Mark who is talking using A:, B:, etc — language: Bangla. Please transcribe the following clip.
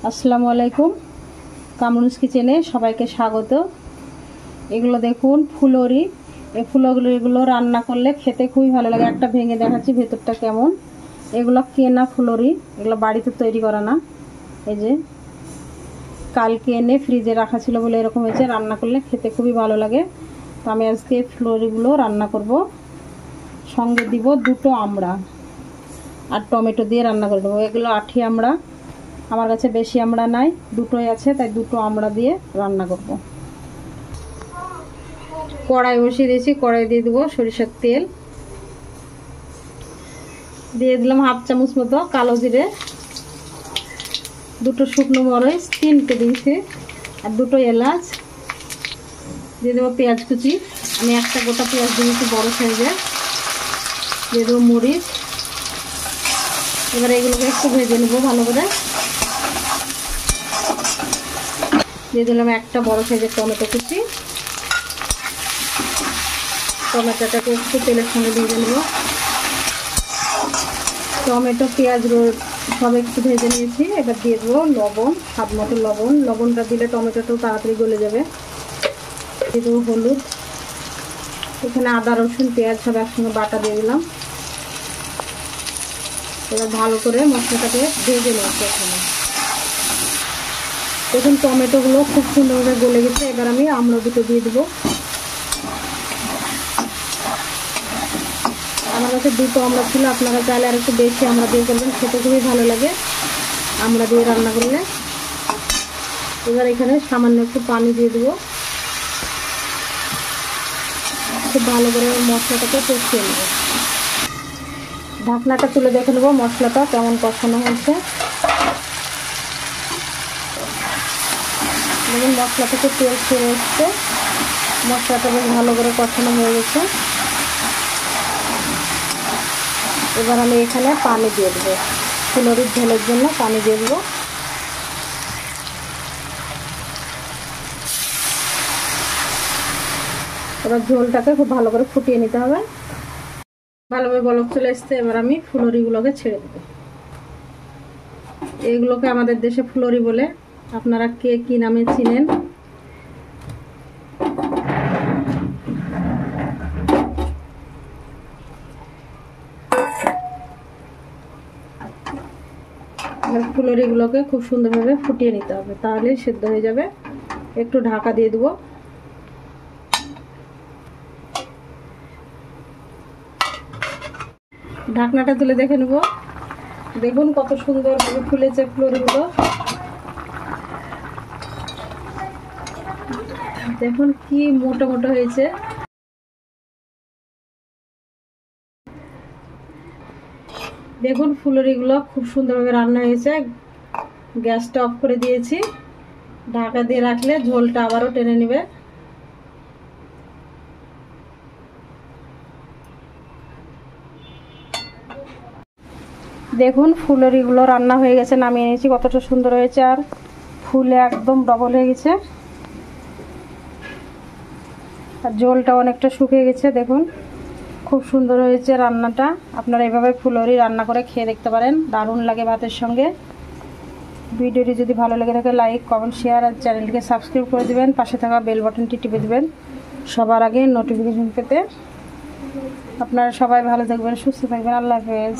A: আসসালামু আলাইকুম, কামরুনস কিচেনে সবাইকে স্বাগত। এগুলো দেখুন ফুলরি, এই ফুলগুলো রান্না করলে খেতে খুবই ভালো লাগে। একটা ভেঙে দেখাচ্ছি ভেতরটা কেমন। এগুলো কেনা ফুলরি, এগুলো বাড়িতে তৈরি করা না। এই যে কালকে এনে ফ্রিজে রাখা ছিল বলে এরকম হয়েছে। রান্না করলে খেতে খুবই ভালো লাগে। তো আমি আজকে ফুলরিগুলো রান্না করব। সঙ্গে দিব দুটো আমড়া আর টমেটো দিয়ে রান্না করে দেবো। এগুলো আঠি আমড়া, আমার কাছে বেশি আমড়া নাই, দুটোই আছে, তাই দুটো আমড়া দিয়ে রান্না করব। কড়াই বসিয়ে দিয়েছি, কড়াই দিয়ে দেবো সরিষার তেল, দিয়ে দিলাম হাফ চামচ মতো কালো জিরে, দুটো শুকনো মরিচ তিনটে দিয়েছি, আর দুটো এলাচ, দিয়ে দেবো পেঁয়াজ কুচি। আমি একটা গোটা পেঁয়াজ দিয়েছি বড় সাইজের, দিয়ে দেবো মরিচ। এবার এগুলোকে একটু ভেজে নেবো ভালো করে। দিয়ে দিলাম একটা বড় সাইজের টমেটো কুচি, টমেটোটাকে একটু তেলের সঙ্গে ভেজে নেব। টমেটো পেঁয়াজ সব একটু ভেজে নিয়েছি। এবার দিয়ে দেবো লবণ, স্বাদ মতো লবণ। লবণটা দিলে টমেটোটাও তাড়াতাড়ি গলে যাবে। দিয়ে দেবো হলুদ। এখানে আদা রসুন পেঁয়াজ সব একসঙ্গে বাটা দিয়ে দিলাম। এবার ভালো করে মশলাটাকে ভেজে নিয়েছি। এখানে দেখুন টমেটোগুলো খুব সুন্দরভাবে গলে গেছে। এবার আমি আমড়া দুটো দিয়ে দেবো। আমার কাছে দুটো আমড়া ছিল, আপনারা চাইলে আর একটু বেশি আমড়া দিয়ে করবেন, খেতে খুবই ভালো লাগে আমড়া দিয়ে রান্না করলে। এবার এখানে সামান্য একটু পানি দিয়ে দেবো। খুব ভালো করে মশলাটাকে কষিয়ে নেব। ঢাকনাটা তুলে দেখে নেবো মশলাটা কেমন কষানো হয়েছে। দেখুন মশলা থেকে তেল ছেড়ে এসছে, মশলাটা বেশ ভালো করে কষানো হয়ে গেছে। এবার আমি এখানে পানি দিয়ে দেবো, ফুলরির ঝোলের জন্য পানি দিয়ে দেবো। এবার ঝোলটাকে খুব ভালো করে ফুটিয়ে নিতে হবে। ভালোভাবে বলক চলে এসছে। এবার আমি ফুলরিগুলোকে ছেড়ে দেবো। এইগুলোকে আমাদের দেশে ফুলরি বলে, আপনারা কে কি নামে চিনেন। ফুলরিগুলোকে খুব সুন্দরভাবে ফুটিয়ে নিতে হবে, তাহলেই সেদ্ধ হয়ে যাবে। একটু ঢাকা দিয়ে দেবো। ঢাকনাটা তুলে দেখে নেব। দেখুন কত সুন্দরভাবে ফুলেছে ফুলরিগুলো। দেখুন কি মোটা মোটা হয়েছে। দেখুন ফুলরিগুলো খুব সুন্দরভাবে রান্না হয়েছে। গ্যাসটা অফ করে দিয়েছি। ঢাকা দিয়ে রাখলে ঝোলটা আবারও টেনে নেবে। দেখুন ফুলরিগুলো রান্না হয়ে গেছে, নামিয়ে নিয়েছি। কতটা সুন্দর হয়েছে, আর ফুলে একদম ডবল হয়ে গেছে, আর ঝোলটা অনেকটা শুকিয়ে গেছে। দেখুন খুব সুন্দর হয়েছে রান্নাটা। আপনারা এভাবে ফুলরি রান্না করে খেয়ে দেখতে পারেন, দারুণ লাগে ভাতের সঙ্গে। ভিডিওটি যদি ভালো লেগে থাকে লাইক কমেন্ট শেয়ার, আর চ্যানেলটিকে সাবস্ক্রাইব করে দেবেন। পাশে থাকা বেল বাটনটি টিপে দেবেন সবার আগে নোটিফিকেশন পেতে। আপনারা সবাই ভালো থাকবেন, সুস্থ থাকবেন। আল্লাহ হাফেজ।